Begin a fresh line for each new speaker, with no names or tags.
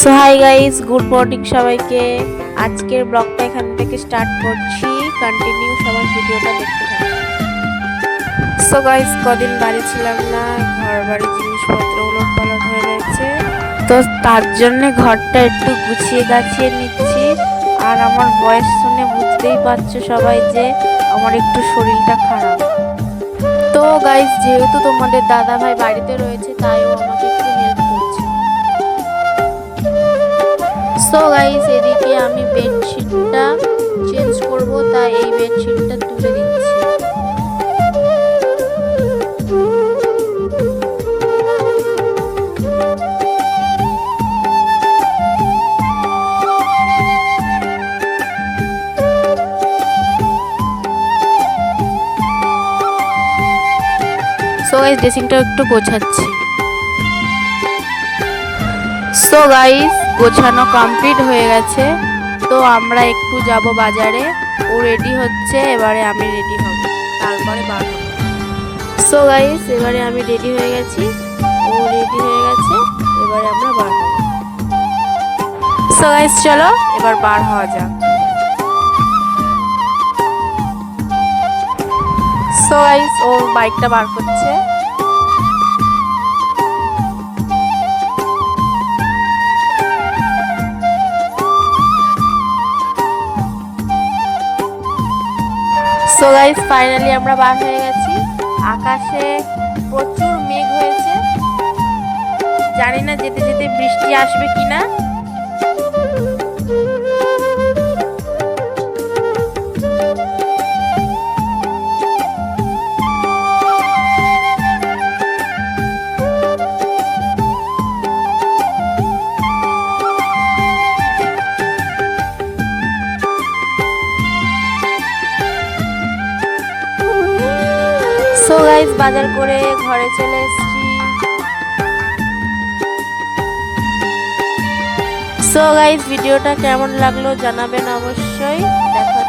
So hi guys, good morning সবাইকে। আজকের ব্লগটা এখান থেকে স্টার্ট করছি। কন্টিনিউ সবার ভিডিওটা দেখতে থাকুন। সো গাইস, কদিন বাড়ি ছিলাম না, ঘর বাড়ি জিনিসপত্র উলটপালট হয়ে রয়েছে, তো তার জন্য ঘরটা একটু গুছিয়ে গাছিয়ে নিচ্ছি। আর আমার ভয়েস শুনে বুঝতেই পারছো সবাই যে আমার একটু শরীরটা খারাপ। তো গাইস, যেহেতু তোমাদের দাদা ভাই বাড়িতে রয়েছে, তাই ও আমাকে একটু হেল্প করছে। সো গাইস, এদিকে আমি বেডশিটটা চেঞ্জ করব, তাই এই বেডশিটটা তুলে দিচ্ছি। সো গাইস, ড্রেসিংটা একটু গোছাচ্ছি। সো গাইস, গোছানো কমপ্লিট হয়ে গেছে, তো আমরা একটু যাব বাজারে। ও রেডি হচ্ছে, এবারে আমি রেডি হব, তারপরে বার হব। সো গাইস, এবারে আমি রেডি হয়ে গেছি, ও রেডি হয়ে গেছে, এবারে আমরা বার হব। সো গাইস, চলো এবার বার হওয়া যাক। সো গাইস, ও বাইকটা বার করছে। সো গাইস, ফাইনালি আমরা বার হয়ে গেছি। আকাশে প্রচুর মেঘ হয়েছে, জানি না যেতে যেতে বৃষ্টি আসবে কিনা। সো গাইস, বাজার করে ঘরে চলে এসেছি। সো গাইস, ভিডিওটা কেমন লাগলো জানাবেন অবশ্যই। দেখা